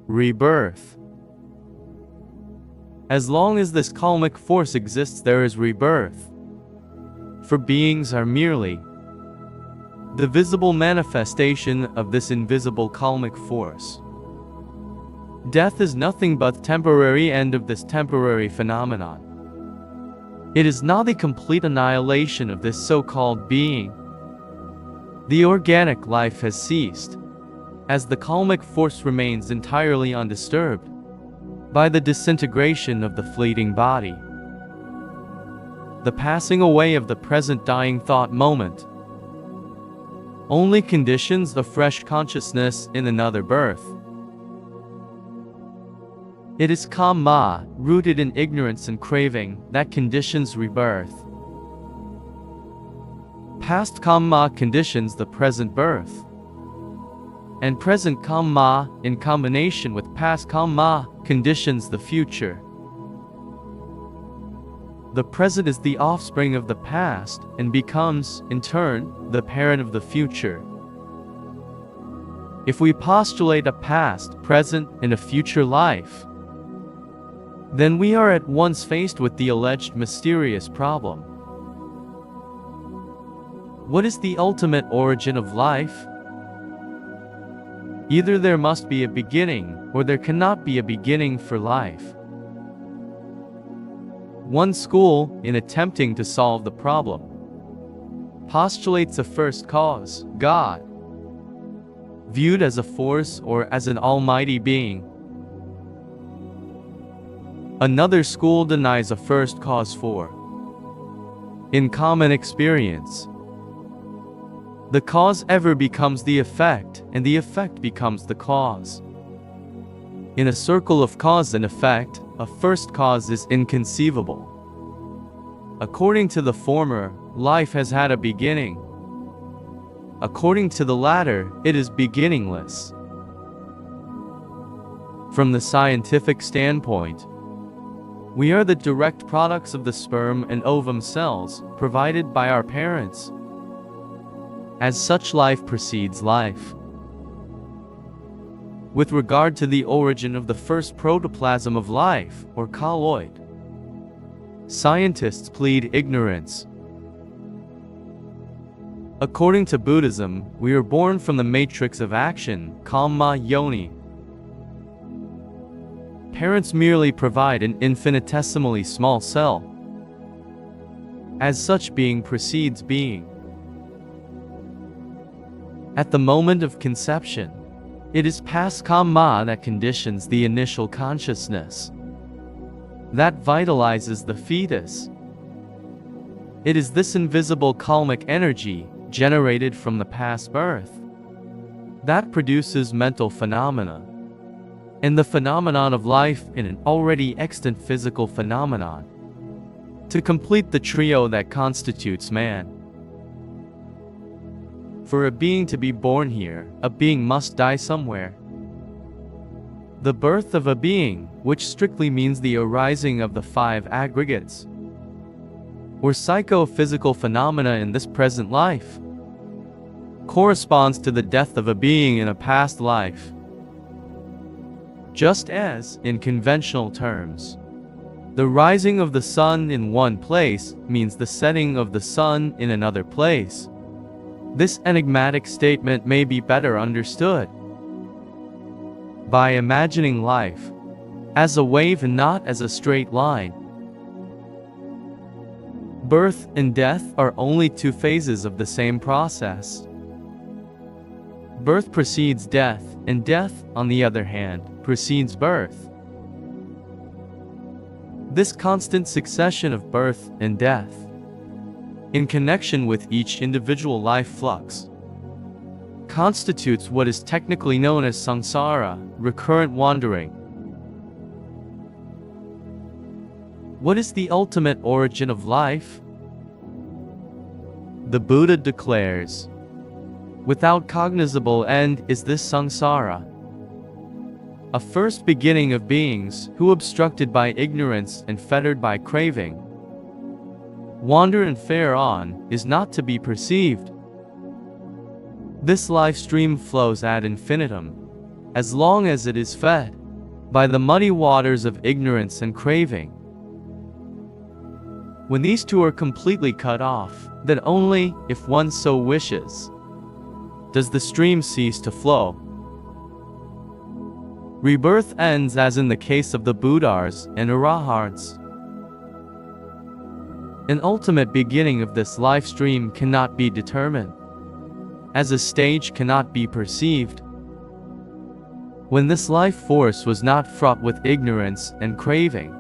rebirth. As long as this karmic force exists, there is rebirth. For beings are merely the visible manifestation of this invisible karmic force. Death is nothing but the temporary end of this temporary phenomenon. It is not the complete annihilation of this so-called being. The organic life has ceased, as the karmic force remains entirely undisturbed by the disintegration of the fleeting body. The passing away of the present dying thought moment only conditions the fresh consciousness in another birth. It is Kamma, rooted in ignorance and craving, that conditions rebirth. Past Kamma conditions the present birth, and present Kamma, in combination with past Kamma, conditions the future. The present is the offspring of the past, and becomes, in turn, the parent of the future. If we postulate a past, present, and a future life, then we are at once faced with the alleged mysterious problem. What is the ultimate origin of life? Either there must be a beginning, or there cannot be a beginning for life. One school, in attempting to solve the problem, postulates a first cause, God, viewed as a force or as an almighty being. Another school denies a first cause for. In common experience, the cause ever becomes the effect, and the effect becomes the cause. In a circle of cause and effect, a first cause is inconceivable. According to the former, life has had a beginning. According to the latter, it is beginningless. From the scientific standpoint, we are the direct products of the sperm and ovum cells provided by our parents. As such, life precedes life. With regard to the origin of the first protoplasm of life, or colloid, scientists plead ignorance. According to Buddhism, we are born from the matrix of action, Kamma Yoni. Parents merely provide an infinitesimally small cell. As such, being precedes being. At the moment of conception, it is past Kamma that conditions the initial consciousness, that vitalizes the fetus. It is this invisible karmic energy, generated from the past birth, that produces mental phenomena, and the phenomenon of life in an already extant physical phenomenon, to complete the trio that constitutes man. For a being to be born here, a being must die somewhere. The birth of a being, which strictly means the arising of the five aggregates, or psycho-physical phenomena in this present life, corresponds to the death of a being in a past life. Just as, in conventional terms, the rising of the sun in one place means the setting of the sun in another place, this enigmatic statement may be better understood by imagining life as a wave and not as a straight line. Birth and death are only two phases of the same process. Birth precedes death, and death, on the other hand, precedes birth. This constant succession of birth and death, in connection with each individual life flux, constitutes what is technically known as samsara, recurrent wandering. What is the ultimate origin of life? The Buddha declares, without cognizable end is this samsara, a first beginning of beings who, obstructed by ignorance and fettered by craving, wander and fare on, is not to be perceived. This life stream flows ad infinitum, as long as it is fed by the muddy waters of ignorance and craving. When these two are completely cut off, then only, if one so wishes, does the stream cease to flow. Rebirth ends as in the case of the Buddhas and Arahants. An ultimate beginning of this life stream cannot be determined, as a stage cannot be perceived. When this life force was not fraught with ignorance and craving.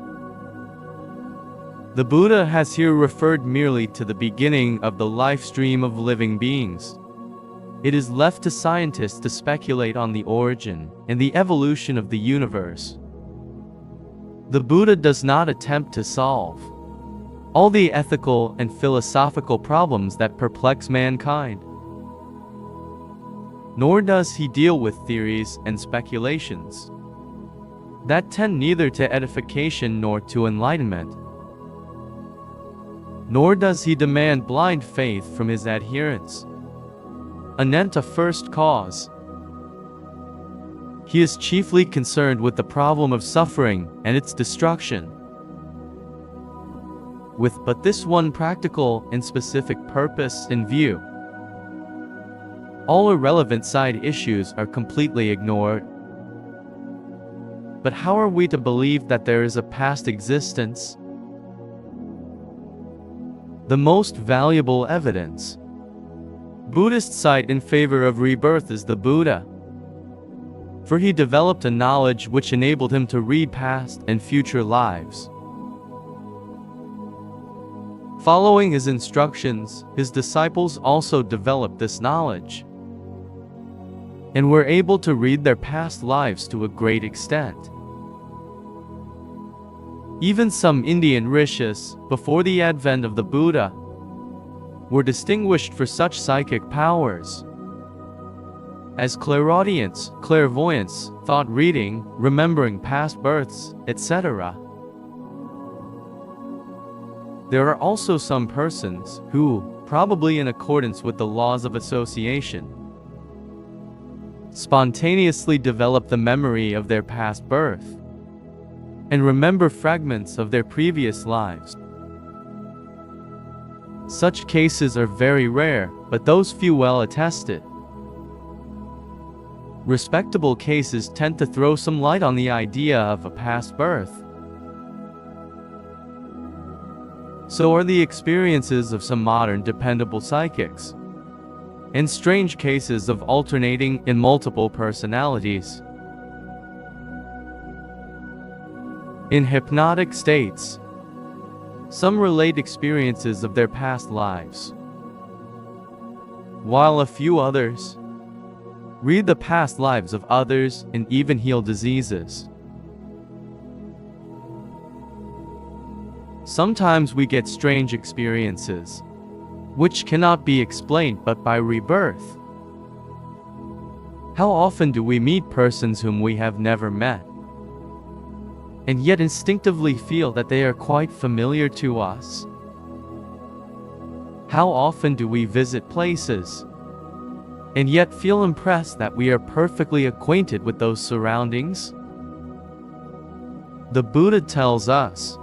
The Buddha has here referred merely to the beginning of the life stream of living beings. It is left to scientists to speculate on the origin and the evolution of the universe. The Buddha does not attempt to solve all the ethical and philosophical problems that perplex mankind. Nor does he deal with theories and speculations that tend neither to edification nor to enlightenment. Nor does he demand blind faith from his adherents. Anenta first cause. He is chiefly concerned with the problem of suffering and its destruction, with but this one practical and specific purpose in view. All irrelevant side issues are completely ignored. But how are we to believe that there is a past existence? The most valuable evidence Buddhists cite in favor of rebirth is the Buddha, for he developed a knowledge which enabled him to read past and future lives. Following his instructions, his disciples also developed this knowledge, and were able to read their past lives to a great extent. Even some Indian rishis, before the advent of the Buddha, were distinguished for such psychic powers as clairaudience, clairvoyance, thought reading, remembering past births, etc. There are also some persons who, probably in accordance with the laws of association, spontaneously develop the memory of their past birth and remember fragments of their previous lives. Such cases are very rare, but those few well attested. Respectable cases tend to throw some light on the idea of a past birth. So are the experiences of some modern dependable psychics, and strange cases of alternating in multiple personalities. In hypnotic states, some relate experiences of their past lives, while a few others read the past lives of others and even heal diseases. Sometimes we get strange experiences, which cannot be explained but by rebirth. How often do we meet persons whom we have never met, and yet instinctively feel that they are quite familiar to us? How often do we visit places, and yet feel impressed that we are perfectly acquainted with those surroundings? The Buddha tells us,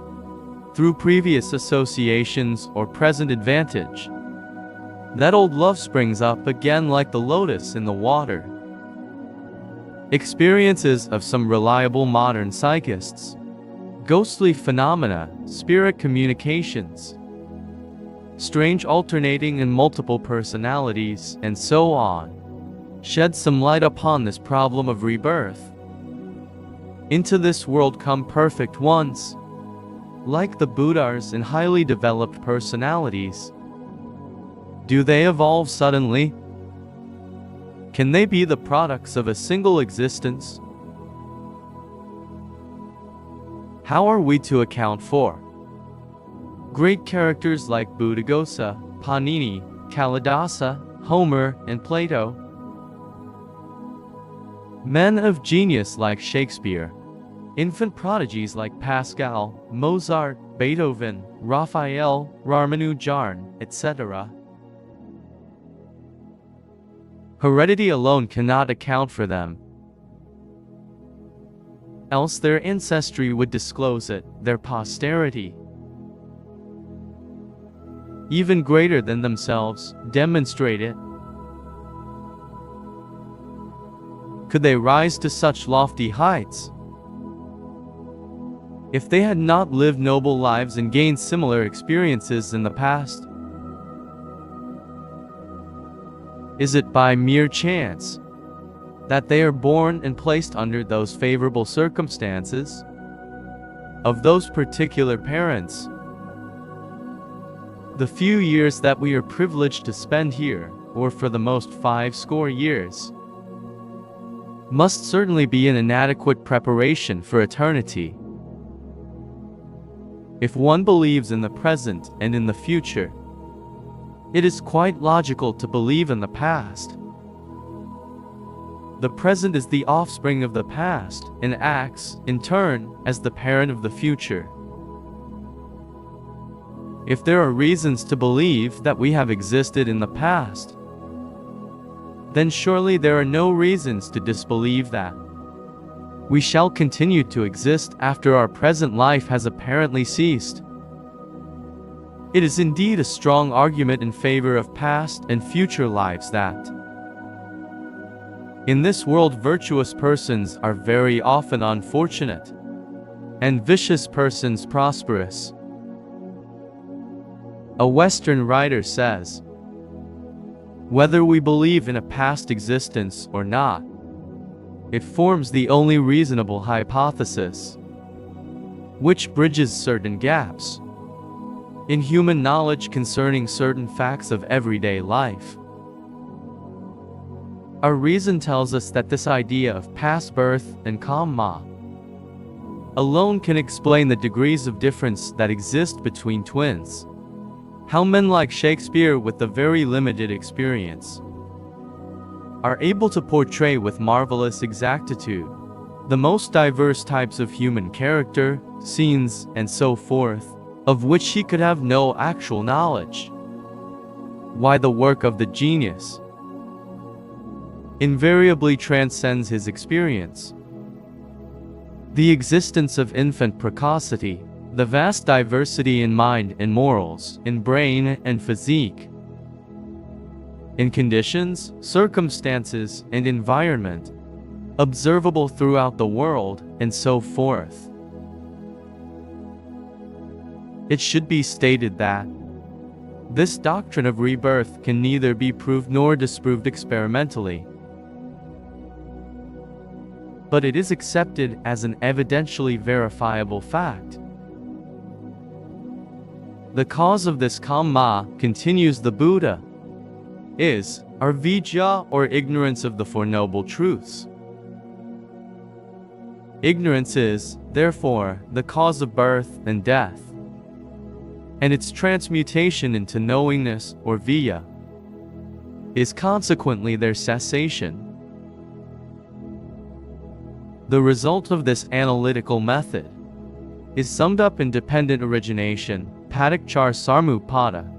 through previous associations or present advantage, that old love springs up again like the lotus in the water. Experiences of some reliable modern psychists, ghostly phenomena, spirit communications, strange alternating and multiple personalities, and so on, shed some light upon this problem of rebirth. Into this world come perfect ones, like the Buddhas and highly developed personalities. Do they evolve suddenly? Can they be the products of a single existence? How are we to account for great characters like Buddhaghosa, Panini, Kalidasa, Homer, and Plato? Men of genius like Shakespeare, infant prodigies like Pascal, Mozart, Beethoven, Raphael, Ramanujan, etc. Heredity alone cannot account for them. else their ancestry would disclose it, their posterity, even greater than themselves, demonstrate it. Could they rise to such lofty heights? If they had not lived noble lives and gained similar experiences in the past? Is it by mere chance that they are born and placed under those favorable circumstances of those particular parents? The few years that we are privileged to spend here, or for the most 50 years, must certainly be an inadequate preparation for eternity. If one believes in the present and in the future, it is quite logical to believe in the past. The present is the offspring of the past, and acts, in turn, as the parent of the future. If there are reasons to believe that we have existed in the past, then surely there are no reasons to disbelieve that we shall continue to exist after our present life has apparently ceased. It is indeed a strong argument in favor of past and future lives that in this world virtuous persons are very often unfortunate, and vicious persons prosperous. A Western writer says, whether we believe in a past existence or not, it forms the only reasonable hypothesis, which bridges certain gaps in human knowledge concerning certain facts of everyday life. Our reason tells us that this idea of past birth and Kamma alone can explain the degrees of difference that exist between twins. How men like Shakespeare, with a very limited experience, are able to portray with marvelous exactitude the most diverse types of human character, scenes, and so forth, of which he could have no actual knowledge. Why the work of the genius invariably transcends his experience. The existence of infant precocity, the vast diversity in mind and morals, in brain and physique, in conditions, circumstances, and environment, observable throughout the world, and so forth. It should be stated that this doctrine of rebirth can neither be proved nor disproved experimentally, but it is accepted as an evidentially verifiable fact. The cause of this Kamma, continues the Buddha, is avidya, or ignorance of the Four Noble Truths. Ignorance is, therefore, the cause of birth and death, and its transmutation into knowingness, or vijja, is consequently their cessation. The result of this analytical method is summed up in dependent origination, Padikchar Sarmupada,